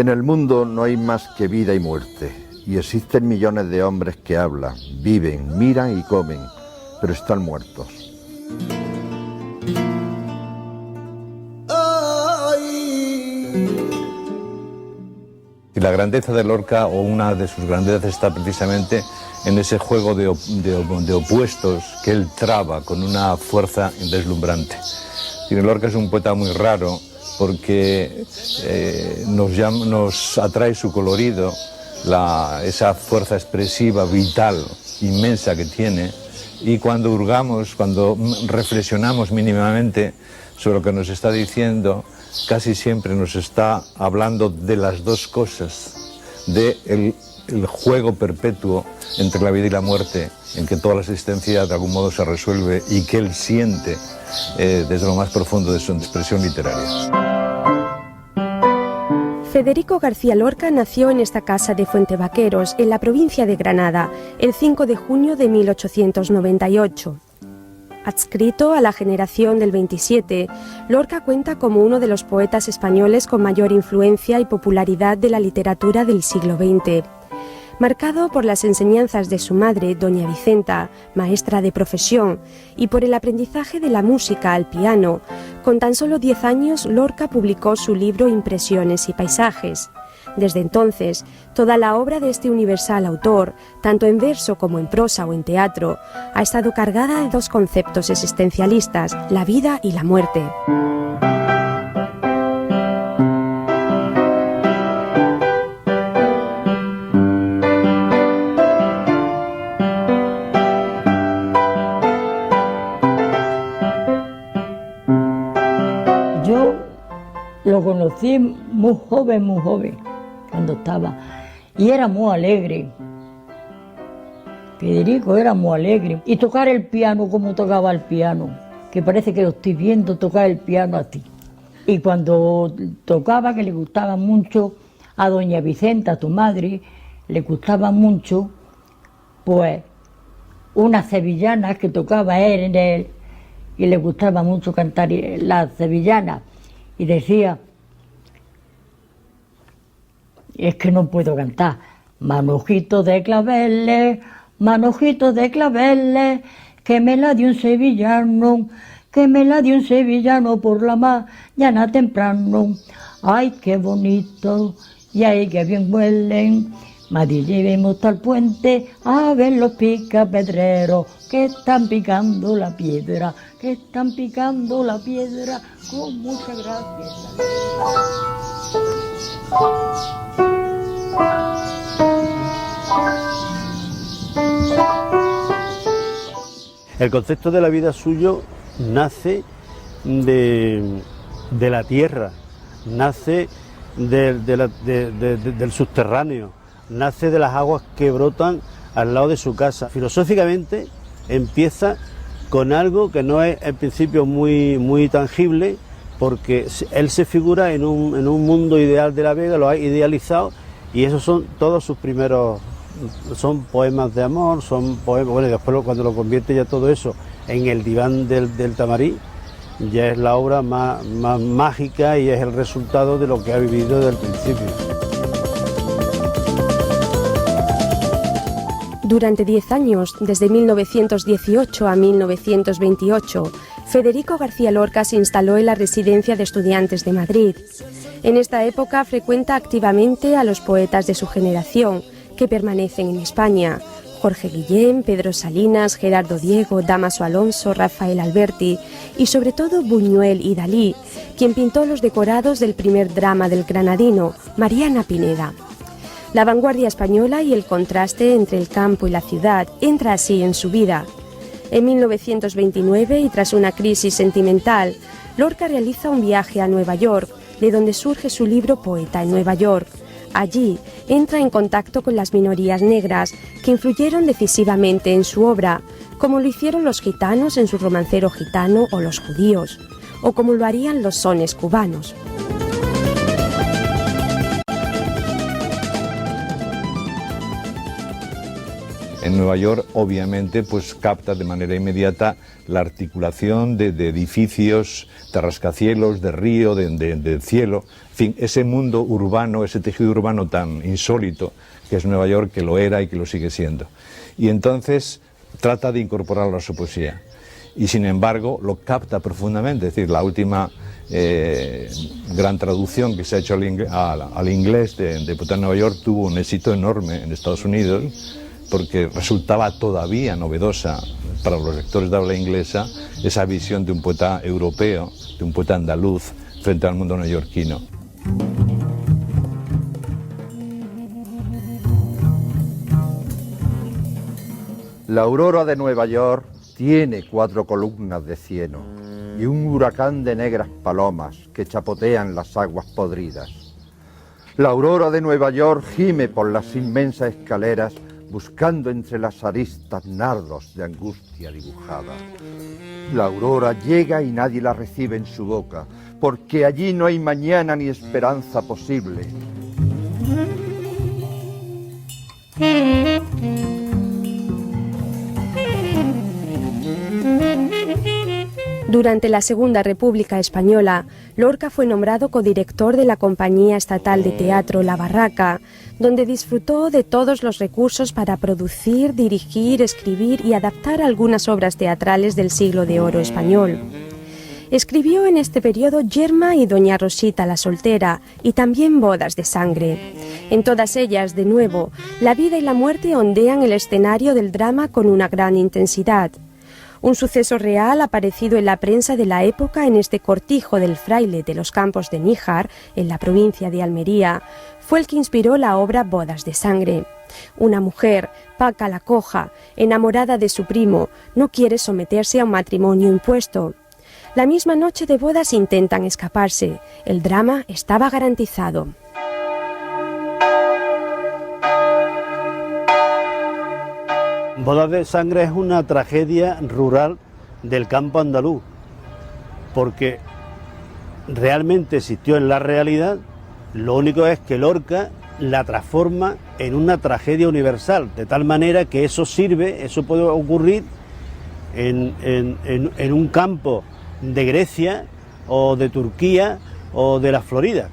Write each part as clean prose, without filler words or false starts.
En el mundo no hay más que vida y muerte, y existen millones de hombres que hablan, viven, miran y comen, pero están muertos. Y la grandeza de Lorca, o una de sus grandezas, está precisamente en ese juego de opuestos que él traba con una fuerza deslumbrante. Y Lorca es un poeta muy raro porque nos atrae su colorido, esa fuerza expresiva, vital, inmensa que tiene, y cuando hurgamos, cuando reflexionamos mínimamente sobre lo que nos está diciendo, casi siempre nos está hablando de las dos cosas, el juego perpetuo entre la vida y la muerte, en que toda la existencia de algún modo se resuelve y que él siente desde lo más profundo de su expresión literaria. Federico García Lorca nació en esta casa de Fuentevaqueros, en la provincia de Granada, el 5 de junio de 1898. Adscrito a la generación del 27, Lorca cuenta como uno de los poetas españoles con mayor influencia y popularidad de la literatura del siglo XX. Marcado por las enseñanzas de su madre, doña Vicenta, maestra de profesión, y por el aprendizaje de la música al piano, con tan solo 10 años Lorca publicó su libro Impresiones y paisajes. Desde entonces, toda la obra de este universal autor, tanto en verso como en prosa o en teatro, ha estado cargada de dos conceptos existencialistas, la vida y la muerte. Yo lo conocí muy joven, cuando estaba, y era muy alegre. Federico era muy alegre. Y tocar el piano como tocaba el piano, que parece que lo estoy viendo tocar el piano así. Y cuando tocaba, que le gustaba mucho a doña Vicenta, tu madre, le gustaba mucho, pues, unas sevillanas que tocaba él en él, y le gustaba mucho cantar las sevillanas, y decía, es que no puedo cantar, manojitos de claveles, que me la dio un sevillano, por la mañana temprano. Ay, qué bonito, y ay, qué bien huelen. Madre, llevemos al puente a ver los picapedreros que están picando la piedra, con mucha gracia. El concepto de la vida suyo nace de la tierra, nace del subterráneo, nace de las aguas que brotan al lado de su casa. Filosóficamente empieza con algo que no es en principio muy tangible, porque él se figura en un mundo ideal de la Vega, lo ha idealizado, y esos son todos sus primeros, son poemas de amor, son poemas, bueno, y después cuando lo convierte ya todo eso en el diván del Tamarí, ya es la obra más mágica y es el resultado de lo que ha vivido desde el principio. Durante 10 años, desde 1918 a 1928, Federico García Lorca se instaló en la Residencia de Estudiantes de Madrid. En esta época frecuenta activamente a los poetas de su generación, que permanecen en España: Jorge Guillén, Pedro Salinas, Gerardo Diego, Dámaso Alonso, Rafael Alberti y sobre todo Buñuel y Dalí, quien pintó los decorados del primer drama del granadino, Mariana Pineda. La vanguardia española y el contraste entre el campo y la ciudad entra así en su vida. En 1929, y tras una crisis sentimental, Lorca realiza un viaje a Nueva York, de donde surge su libro Poeta en Nueva York. Allí entra en contacto con las minorías negras que influyeron decisivamente en su obra, como lo hicieron los gitanos en su romancero gitano o los judíos, o como lo harían los sones cubanos. En Nueva York, obviamente, pues capta de manera inmediata la articulación de edificios, de rascacielos, de río, de cielo, en fin, ese mundo urbano, ese tejido urbano tan insólito que es Nueva York, que lo era y que lo sigue siendo. Y entonces trata de incorporarlo a su poesía. Y sin embargo lo capta profundamente, es decir, la última gran traducción que se ha hecho al inglés de Poeta en Nueva York tuvo un éxito enorme en Estados Unidos, porque resultaba todavía novedosa para los lectores de habla inglesa esa visión de un poeta europeo, de un poeta andaluz frente al mundo neoyorquino. La aurora de Nueva York tiene 4 columnas de cieno y un huracán de negras palomas que chapotean las aguas podridas. La aurora de Nueva York gime por las inmensas escaleras buscando entre las aristas nardos de angustia dibujada. La aurora llega y nadie la recibe en su boca, porque allí no hay mañana ni esperanza posible. Durante la Segunda República Española, Lorca fue nombrado codirector de la Compañía Estatal de Teatro La Barraca, donde disfrutó de todos los recursos para producir, dirigir, escribir y adaptar algunas obras teatrales del siglo de oro español. Escribió en este periodo Yerma y Doña Rosita la soltera y también Bodas de sangre. En todas ellas, de nuevo, la vida y la muerte ondean el escenario del drama con una gran intensidad. Un suceso real aparecido en la prensa de la época en este cortijo del fraile de los Campos de Níjar, en la provincia de Almería, fue el que inspiró la obra Bodas de sangre. Una mujer, Paca la coja, enamorada de su primo, no quiere someterse a un matrimonio impuesto. La misma noche de bodas intentan escaparse. El drama estaba garantizado. Bodas de sangre es una tragedia rural del campo andaluz, porque realmente existió en la realidad, lo único es que Lorca la transforma en una tragedia universal, de tal manera que eso puede ocurrir en un campo de Grecia o de Turquía o de la Florida,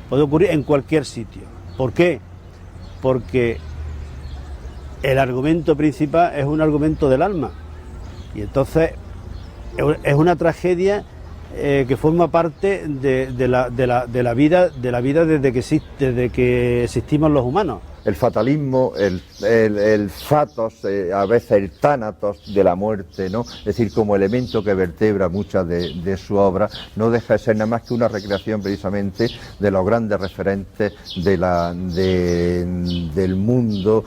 puede ocurrir en cualquier sitio. ¿Por qué? Porque el argumento principal es un argumento del alma y entonces es una tragedia que forma parte de la vida desde que existimos los humanos. El fatalismo, el fatos, a veces el tánatos de la muerte, ¿no? Es decir, como elemento que vertebra muchas de su obra, no deja de ser nada más que una recreación precisamente de los grandes referentes del mundo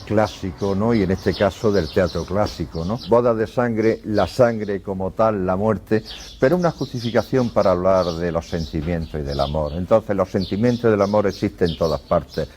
clásico, ¿no? Y en este caso del teatro clásico, ¿no? Bodas de sangre, la sangre como tal, la muerte, pero una justificación para hablar de los sentimientos y del amor. Entonces los sentimientos y del amor existen en todas partes.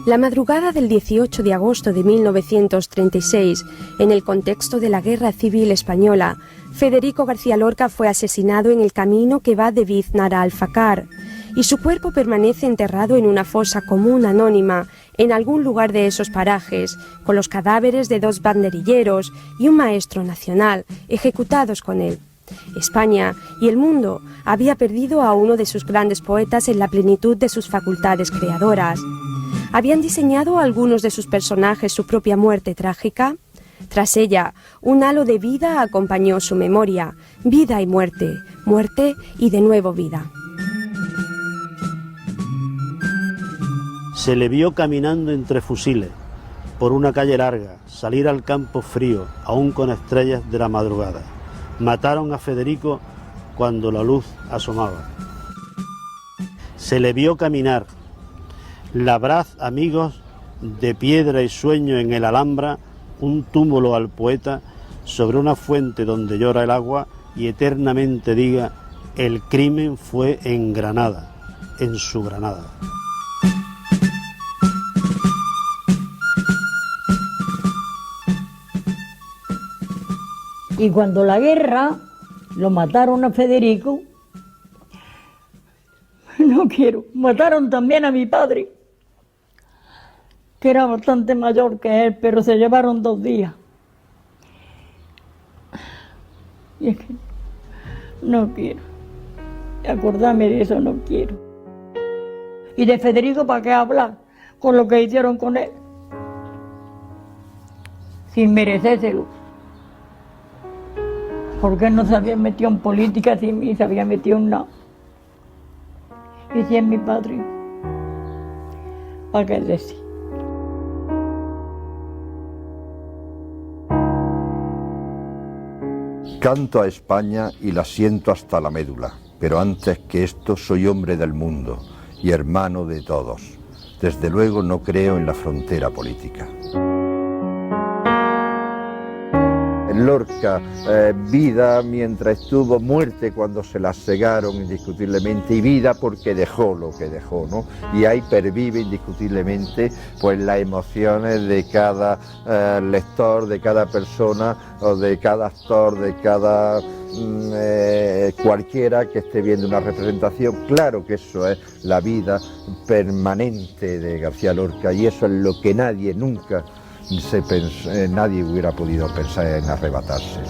La madrugada del 18 de agosto de 1936, en el contexto de la Guerra Civil Española, Federico García Lorca fue asesinado en el camino que va de Biznar a Alfacar, y su cuerpo permanece enterrado en una fosa común anónima en algún lugar de esos parajes, con los cadáveres de 2 banderilleros y un maestro nacional ejecutados con él. España y el mundo había perdido a uno de sus grandes poetas en la plenitud de sus facultades creadoras. ¿Habían diseñado algunos de sus personajes su propia muerte trágica? Tras ella, un halo de vida acompañó su memoria, vida y muerte, muerte y de nuevo vida. Se le vio caminando entre fusiles, por una calle larga, salir al campo frío, aún con estrellas de la madrugada. Mataron a Federico cuando la luz asomaba. Se le vio caminar. Labrad, amigos, de piedra y sueño en el Alhambra, un túmulo al poeta sobre una fuente donde llora el agua y eternamente diga: el crimen fue en Granada, en su Granada. Y cuando la guerra lo mataron a Federico, no quiero, mataron también a mi padre, que era bastante mayor que él, pero se llevaron 2 días. Y es que no quiero, acordarme de eso no quiero. Y de Federico, ¿para qué hablar? Con lo que hicieron con él, sin merecérselo. Porque él no se había metido en política sin mí, se había metido en nada. Y si es mi padre, ¿para qué decir? Canto a España y la siento hasta la médula, pero antes que esto soy hombre del mundo y hermano de todos. Desde luego no creo en la frontera política. Lorca, vida mientras estuvo, muerte cuando se la cegaron indiscutiblemente, y vida porque dejó lo que dejó, ¿no? Y ahí pervive indiscutiblemente pues las emociones de cada lector, de cada persona o de cada actor, de cada cualquiera que esté viendo una representación. Claro que eso es la vida permanente de García Lorca, y eso es lo que nadie nunca nadie hubiera podido pensar en arrebatarse.